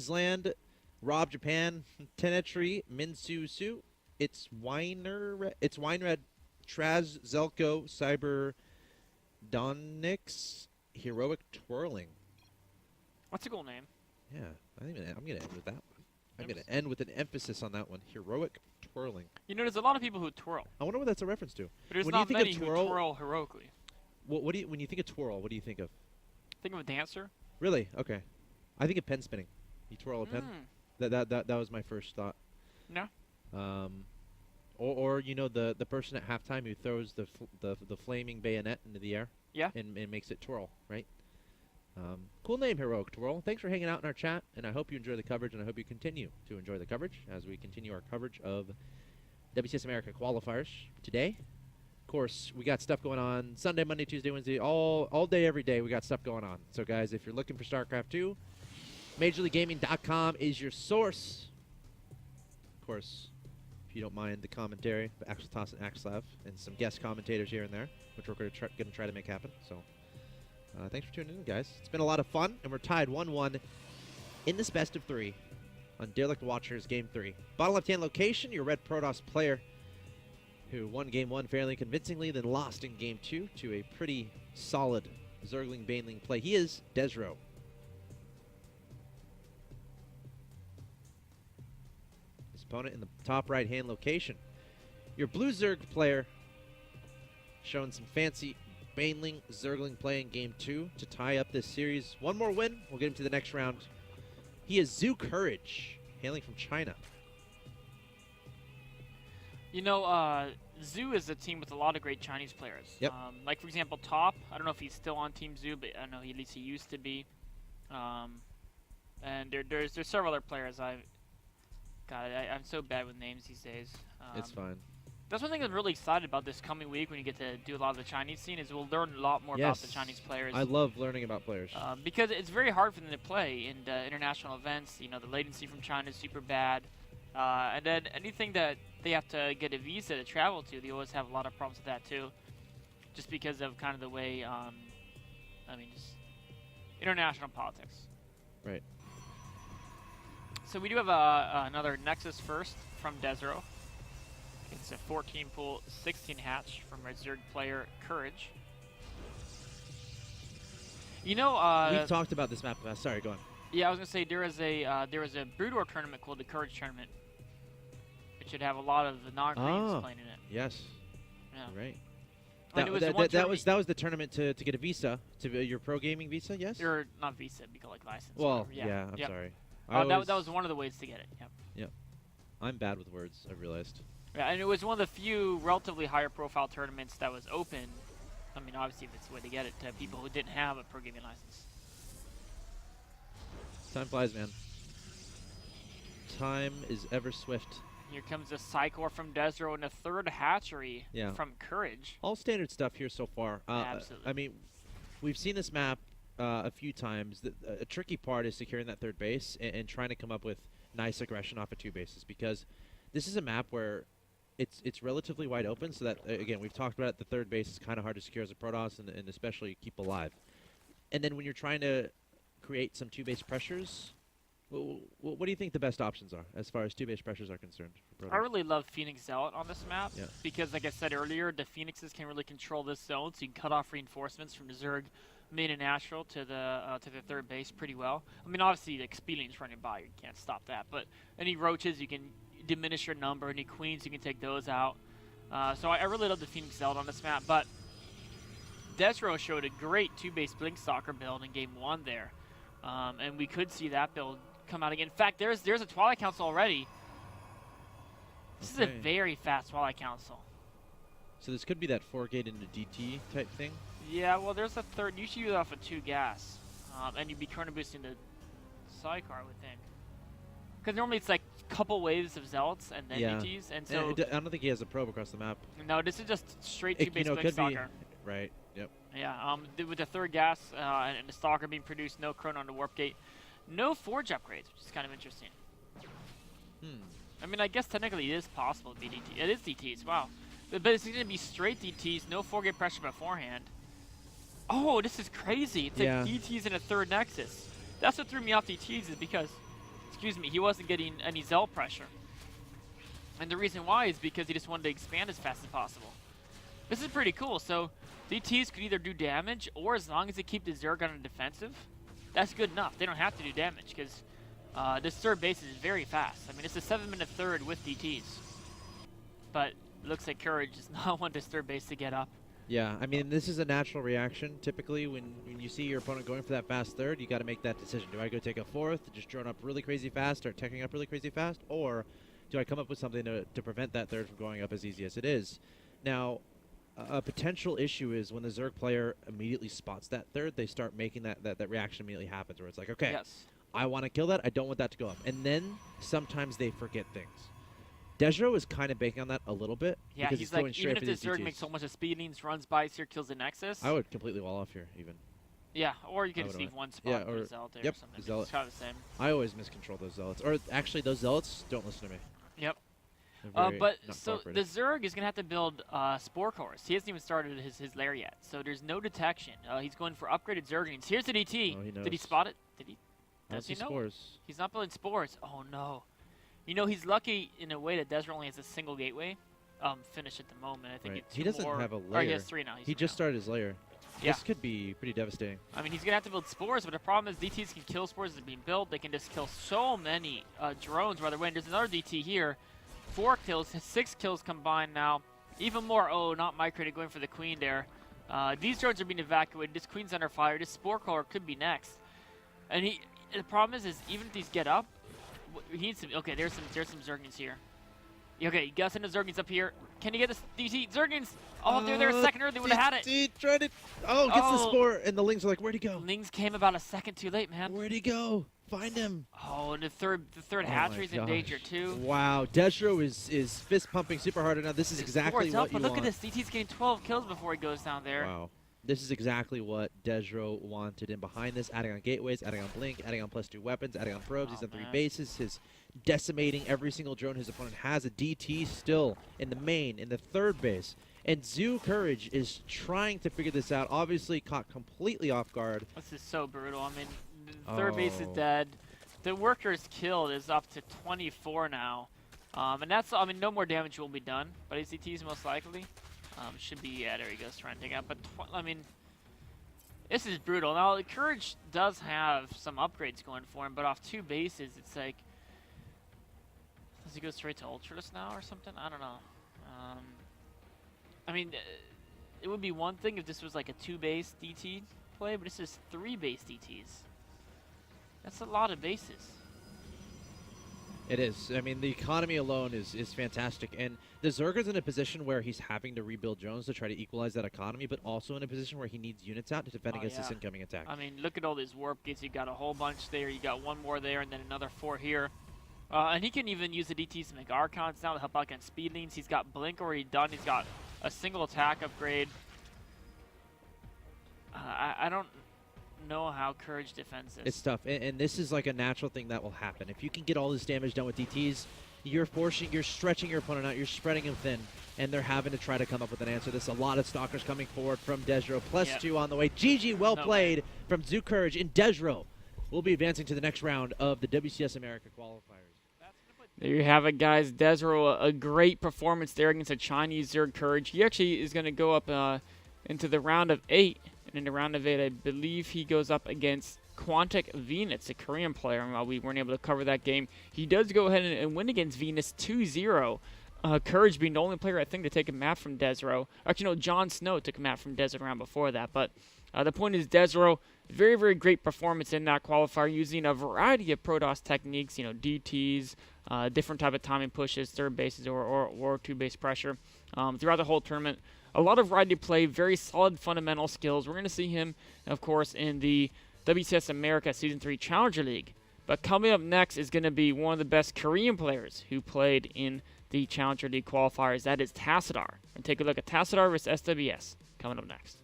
Land, Rob Japan, Tenetri, Minsu Su. It's Winered, Traz, Zelko, Cyber, Donix, Heroic Twirling. What's a cool name? Yeah, I'm gonna end with that one. I'm gonna end with an emphasis on that one. Heroic Twirling. You know, there's a lot of people who twirl. I wonder what that's a reference to. But there's when not you think many of who twirl, twirl heroically. What do you when you think of twirl? What do you think of? Think of a dancer. Really? Okay. I think of pen spinning. You twirl a pen. That was my first thought. No. Or you know the person at halftime who throws the flaming bayonet into the air. Yeah. And makes it twirl, right? Cool name, Heroic Twirl. Thanks for hanging out in our chat, and I hope you enjoy the coverage, and I hope you continue to enjoy the coverage as we continue our coverage of WCS America qualifiers today. Of course, we got stuff going on Sunday, Monday, Tuesday, Wednesday, all day, every day. We got stuff going on. So, guys, if you're looking for StarCraft 2, MajorLeagueGaming.com is your source. Of course, if you don't mind the commentary, Axeltoss and Axelav, and some guest commentators here and there, which we're going to try to make happen. So. Thanks for tuning in, guys. It's been a lot of fun, and we're tied 1-1 in this best of 3 on Derelict Watchers Game 3. Bottom left-hand location, your Red Protoss player who won Game 1 fairly convincingly, then lost in Game 2 to a pretty solid Zergling-Baneling play. He is Desrow. His opponent in the top right-hand location. Your Blue Zerg player showing some fancy Baneling Zergling play in Game 2 to tie up this series. One more win, we'll get him to the next round. He is ZooCourage, hailing from China. You know, Zoo is a team with a lot of great Chinese players. Yep. Like, for example, Top. I don't know if he's still on Team Zoo, but I know at least he used to be. And there's several other players. I'm so bad with names these days. It's fine. That's one thing I'm really excited about this coming week when you get to do a lot of the Chinese scene is we'll learn a lot more about the Chinese players. I love learning about players. Because it's very hard for them to play in international events. You know, the latency from China is super bad. And then anything that they have to get a visa to travel to, they always have a lot of problems with that too. Just because of kind of the way, just international politics. Right. So we do have another Nexus first from Desrow. It's a 14 pool, 16 hatch from our Zerg player, Courage. You know, we've talked about this map. Sorry, go on. Yeah, I was gonna say there is a Broodor tournament called the Courage Tournament. It should have a lot of the non-greens playing in it. Yes. Yeah. Right. That was the tournament to get a visa, to your pro gaming visa. Yes. Or not visa, it'd be called like license. Well, yeah. I'm sorry. That was one of the ways to get it. Yep. Yep. I'm bad with words. I realized. Yeah, and it was one of the few relatively higher profile tournaments that was open. I mean, obviously, if it's a way to get it to people who didn't have a pro gaming license. Time flies, man. Time is ever swift. Here comes a Psychor from Desrow and a third hatchery from Courage. All standard stuff here so far. Absolutely. I mean, we've seen this map a few times. A tricky part is securing that third base and trying to come up with nice aggression off of 2 bases, because this is a map where it's relatively wide open, so that, again, we've talked about it, the third base is kind of hard to secure as a Protoss and especially keep alive. And then when you're trying to create some 2-base pressures, what do you think the best options are as far as 2-base pressures are concerned? I really love Phoenix Zealot on this map because, like I said earlier, the Phoenixes can really control this zone, so you can cut off reinforcements from the Zerg main and natural to the third base pretty well. I mean, obviously, the Expedient's running by, you can't stop that, but any roaches, you can diminish your number. Any queens, you can take those out. So I really love the Phoenix Zealot on this map, but Desrow showed a great 2-base Blink Stalker build in Game 1 there. And we could see that build come out again. In fact, there's a Twilight Council already. This is a very fast Twilight Council. So this could be that 4-gate into DT type thing? Yeah, well, there's a third. Usually you off of 2 gas. And you'd be current boosting the Psychor, I would think. Because normally it's like a couple waves of Zealots and then DTs. And so I don't think he has a probe across the map. No, this is just straight 2-base Blink Stalker. Right, yep. Yeah, with the third gas and the Stalker being produced, no Chrono on the Warp Gate. No Forge upgrades, which is kind of interesting. I mean, I guess technically it is possible to be DT. It is DTs, wow. But it's going to be straight DTs, no 4-gate pressure beforehand. Oh, this is crazy. It's like DTs in a third Nexus. That's what threw me off DTs, is because excuse me, he wasn't getting any Zell pressure. And the reason why is because he just wanted to expand as fast as possible. This is pretty cool. So DTs could either do damage, or as long as they keep the Zerg on a defensive, that's good enough. They don't have to do damage because this third base is very fast. I mean, it's a 7-minute third with DTs. But it looks like Courage does not want this third base to get up. Yeah, I mean, this is a natural reaction. Typically, when you see your opponent going for that fast third, you got to make that decision. Do I go take a fourth, just drone up really crazy fast, start teching up really crazy fast, or do I come up with something to prevent that third from going up as easy as it is? Now, a potential issue is when the Zerg player immediately spots that third, they start making that reaction immediately happens, where it's like, okay, yes, I want to kill that, I don't want that to go up. And then sometimes they forget things. Desrow is kind of banking on that a little bit. Yeah, because he's going like, straight even if for the these Zerg DTs. makes so much of speedings, runs by here, kills the Nexus. I would completely wall off here, even. Yeah, or you can I just would leave one spot for or a Zealot there yep, or something. Zealot. It's kind of the same. I always miscontrol those Zealots. Or actually, those Zealots don't listen to me. Yep. They're very But not so the cooperative. Zerg is going to have to build Spore Cores. He hasn't even started his lair yet, so there's no detection. He's going for upgraded Zerglings. Here's the DT. Oh, he Did he knows. spot it? Did he? That's Does he the know? spores. He's not building spores. Oh no. You know, he's lucky in a way that Desrow only has a single gateway finish at the moment. I think Right. it's He doesn't have a Or he lair. has 3 now. He just started his lair. Yeah. This could be pretty devastating. I mean, he's going to have to build spores, but the problem is DTs can kill spores as they're being built. They can just kill so many drones rather than. There's another DT here. 4 kills, 6 kills combined now. Even more. Oh, not migrated, going for the queen there. These drones are being evacuated. This queen's under fire. This spore core could be next. And the problem is even if these get up, he needs to. Okay, there's some Zerglings here. Okay, he got some Zerglings up here. Can he get this DT? Zerglings! Oh, if they're there a second early, they would have had it. He tried it. Oh, gets the spore, and the Lings are like, where'd he go? Lings came about a second too late, man. Where'd he go? Find him. Oh, and the third hatchery's in danger too. Wow, Desrow is fist pumping super hard right now. This is exactly what you But look want. at this, DT's getting 12 kills before he goes down there. Wow. This is exactly what Desrow wanted. And behind this, adding on gateways, adding on blink, adding on +2 weapons, adding on probes. He's on 3 bases. His decimating every single drone his opponent has. A DT still in the main, in the third base. And ZooCourage is trying to figure this out. Obviously caught completely off guard. This is so brutal. I mean, the third base is dead. The workers killed is up to 24 now. And that's, I mean, no more damage will be done. But his DTs most likely. Should be, yeah, there he goes, trying to take out. But, I mean, this is brutal. Now, Courage does have some upgrades going for him, but off 2 bases, it's like, does he go straight to Ultras now or something? I don't know. I mean, it would be one thing if this was like a 2-base DT play, but this is 3-base DTs. That's a lot of bases. It is. I mean, the economy alone is fantastic. And the Zerga's in a position where he's having to rebuild drones to try to equalize that economy, but also in a position where he needs units out to defend against this incoming attack. I mean, look at all these warp gates. You got a whole bunch there. You got 1 more there, and then another 4 here. And he can even use the DTs to make Archons now to help out against speedlings. He's got Blink already done. He's got a single attack upgrade. I don't know how Courage defends this. It's tough, and this is like a natural thing that will happen. If you can get all this damage done with DTs, you're stretching your opponent out, you're spreading him thin, and they're having to try to come up with an answer. There's a lot of Stalkers coming forward from Desrow. +2 on the way. GG, well played from ZooCourage. And Desrow will be advancing to the next round of the WCS America qualifiers. There you have it, guys. Desrow, a great performance there against a Chinese ZooCourage. He actually is going to go up into the round of 8. And in the round of 8, I believe he goes up against Quantic Venus, a Korean player. And while we weren't able to cover that game, he does go ahead and win against Venus 2-0. Courage being the only player, I think, to take a map from Desrow. Actually, no, Jon Snow took a map from Desrow round before that. But the point is, Desrow, very, very great performance in that qualifier, using a variety of Protoss techniques, you know, DTs, different type of timing pushes, third bases, or 2-base pressure throughout the whole tournament. A lot of variety of play, very solid fundamental skills. We're going to see him, of course, in the WCS America Season 3 Challenger League. But coming up next is going to be one of the best Korean players who played in the Challenger League qualifiers. That is Tassadar. And take a look at Tassadar versus SWS coming up next.